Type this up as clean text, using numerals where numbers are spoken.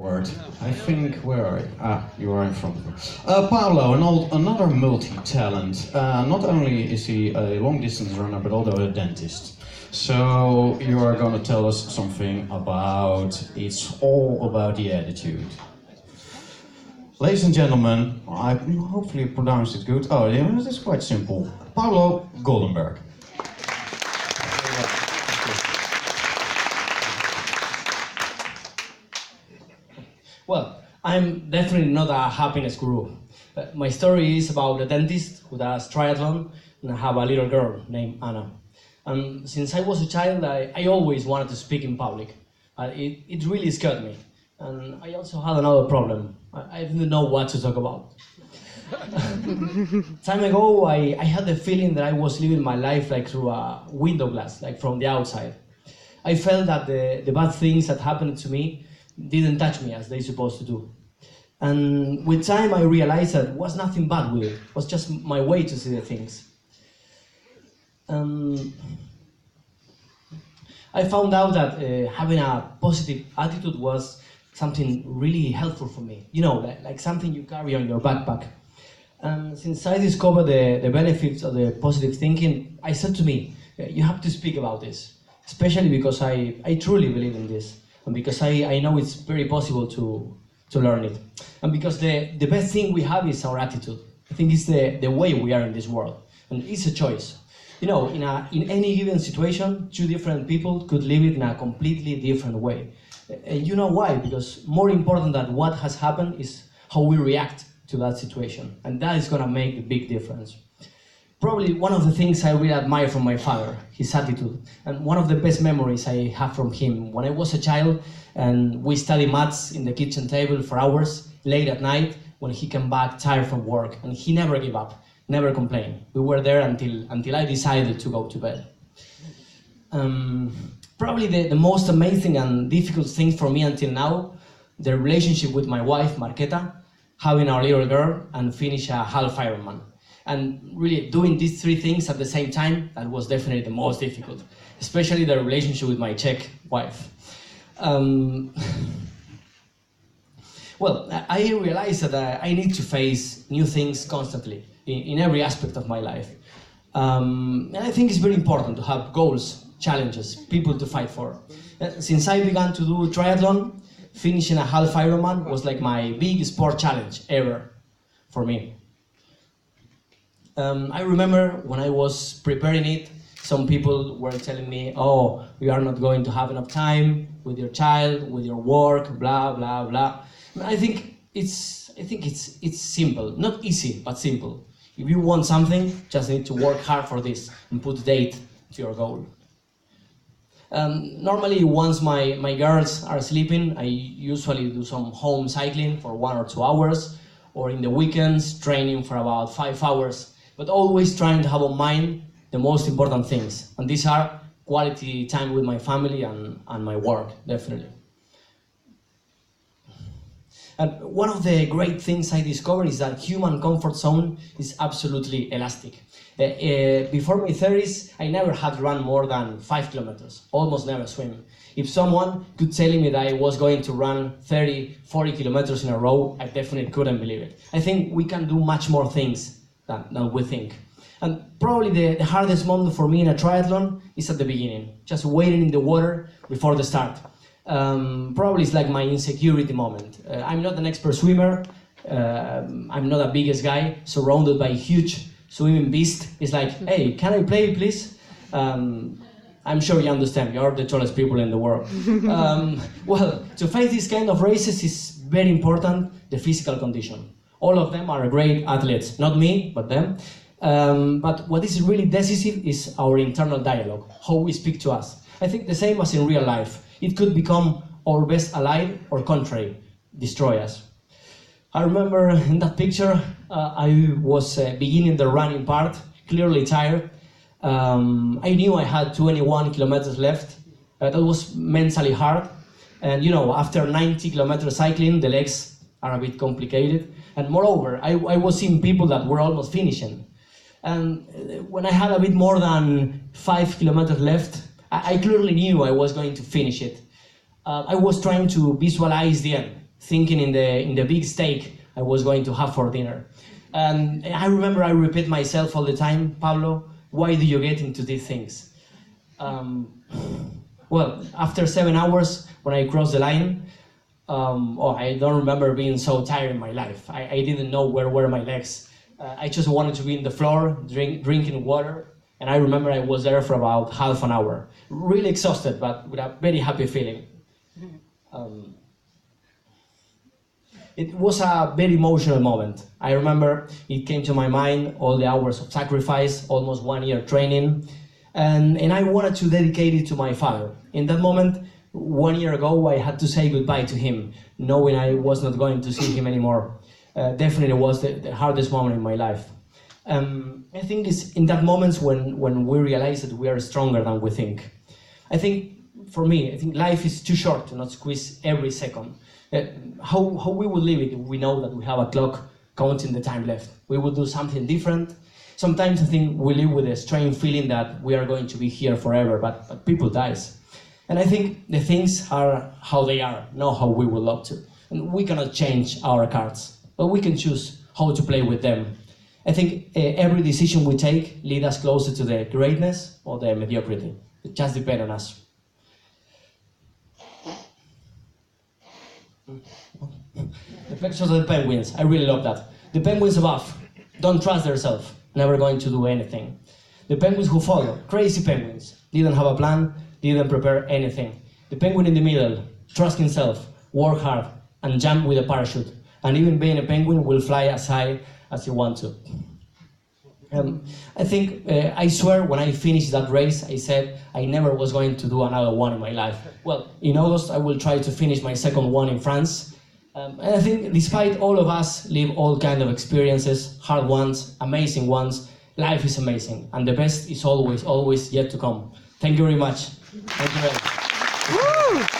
Word. I think, where are you? Ah, you are in front of me. Pablo, another multi-talent. Not only is he a long-distance runner, but also a dentist. So you are going to tell us something about, it's all about the attitude. Ladies and gentlemen, I hopefully pronounced it good. Oh, yeah, it's quite simple. Pablo Goldenberg. Well, I'm definitely not a happiness guru. My story is about a dentist who does triathlon, and I have a little girl named Anna. And since I was a child, I always wanted to speak in public. It really scared me. And I also had another problem. I didn't know what to talk about. Time ago, I had the feeling that I was living my life like through a window glass, like from the outside. I felt that the bad things that happened to me didn't touch me as they supposed to do. And with time I realized that there was nothing bad with it. It was just my way to see the things. I found out that having a positive attitude was something really helpful for me. You know, like something you carry on your backpack. And since I discovered the benefits of the positive thinking, I said to me, you have to speak about this. Especially because I truly believe in this. And because I know it's very possible to learn it. And because the best thing we have is our attitude. I think it's the way we are in this world. And it's a choice. You know, in any given situation, two different people could live it in a completely different way. And you know why? Because more important than what has happened is how we react to that situation. And that is going to make a big difference. Probably one of the things I really admire from my father, his attitude. And one of the best memories I have from him, when I was a child and we studied maths in the kitchen table for hours, late at night, when he came back tired from work. And he never gave up, never complained. We were there until I decided to go to bed. Probably the most amazing and difficult thing for me until now, the relationship with my wife, Marqueta, having our little girl, and finish a half Ironman. And really doing these three things at the same time, that was definitely the most difficult, especially the relationship with my Czech wife. Well, I realized that I need to face new things constantly in every aspect of my life. And I think it's very important to have goals, challenges, people to fight for. Since I began to do triathlon, finishing a half Ironman was like my big sport challenge ever for me. I remember when I was preparing it, some people were telling me, oh, you are not going to have enough time with your child, with your work, blah, blah, blah. I think it's simple, not easy, but simple. If you want something, just need to work hard for this and put date to your goal. Normally, once my girls are sleeping, I usually do some home cycling for 1 or 2 hours, or in the weekends, training for about 5 hours. But always trying to have in mind the most important things. And these are quality time with my family and my work, definitely. And one of the great things I discovered is that human comfort zone is absolutely elastic. Before my 30s, I never had run more than 5 kilometers, almost never swim. If someone could tell me that I was going to run 30, 40 kilometers in a row, I definitely couldn't believe it. I think we can do much more things than we think. And probably the hardest moment for me in a triathlon is at the beginning, just waiting in the water before the start. Probably it's like my insecurity moment. I'm not an expert swimmer, I'm not the biggest guy, surrounded by huge swimming beast. It's like, hey, can I play please? I'm sure you understand, you're the tallest people in the world. Well, to face this kind of races is very important, the physical condition. All of them are great athletes, not me, but them. But what is really decisive is our internal dialogue, how we speak to us. I think the same as in real life. It could become our best ally or contrary, destroy us. I remember in that picture, I was beginning the running part, clearly tired. I knew I had 21 kilometers left. That was mentally hard. And you know, after 90 kilometers cycling, the legs are a bit complicated. And moreover, I was seeing people that were almost finishing. And when I had a bit more than 5 kilometers left, I clearly knew I was going to finish it. I was trying to visualize the end. thinking in the big steak I was going to have for dinner. And I remember I repeat myself all the time, Pablo, why do you get into these things? Well, after 7 hours, when I crossed the line, I don't remember being so tired in my life. I didn't know where were my legs. I just wanted to be in the floor, drinking water, and I remember I was there for about half an hour. Really exhausted, but with a very happy feeling. It was a very emotional moment. I remember it came to my mind all the hours of sacrifice, almost 1 year training, and I wanted to dedicate it to my father. In that moment, 1 year ago, I had to say goodbye to him, knowing I was not going to see him anymore. Definitely was the hardest moment in my life. I think it's in that moments when we realize that we are stronger than we think. I think, for me, I think life is too short to not squeeze every second. How we will live it if we know that we have a clock counting the time left? We will do something different. Sometimes I think we live with a strange feeling that we are going to be here forever, but people dies. And I think the things are how they are, not how we would love to. And we cannot change our cards, but we can choose how to play with them. I think every decision we take leads us closer to the greatness or the mediocrity. It just depends on us. The pictures of the penguins, I really love that. The penguins above, don't trust themselves, never going to do anything. The penguins who follow, crazy penguins, didn't have a plan, didn't prepare anything. The penguin in the middle, trust himself, work hard, and jump with a parachute. And even being a penguin will fly as high as you want to. I think, I swear, when I finished that race, I said I never was going to do another one in my life. Well, in August, I will try to finish my second one in France. And I think despite all of us live all kinds of experiences, hard ones, amazing ones, life is amazing. And the best is always, always yet to come. Thank you very much. Thank you very much. Woo!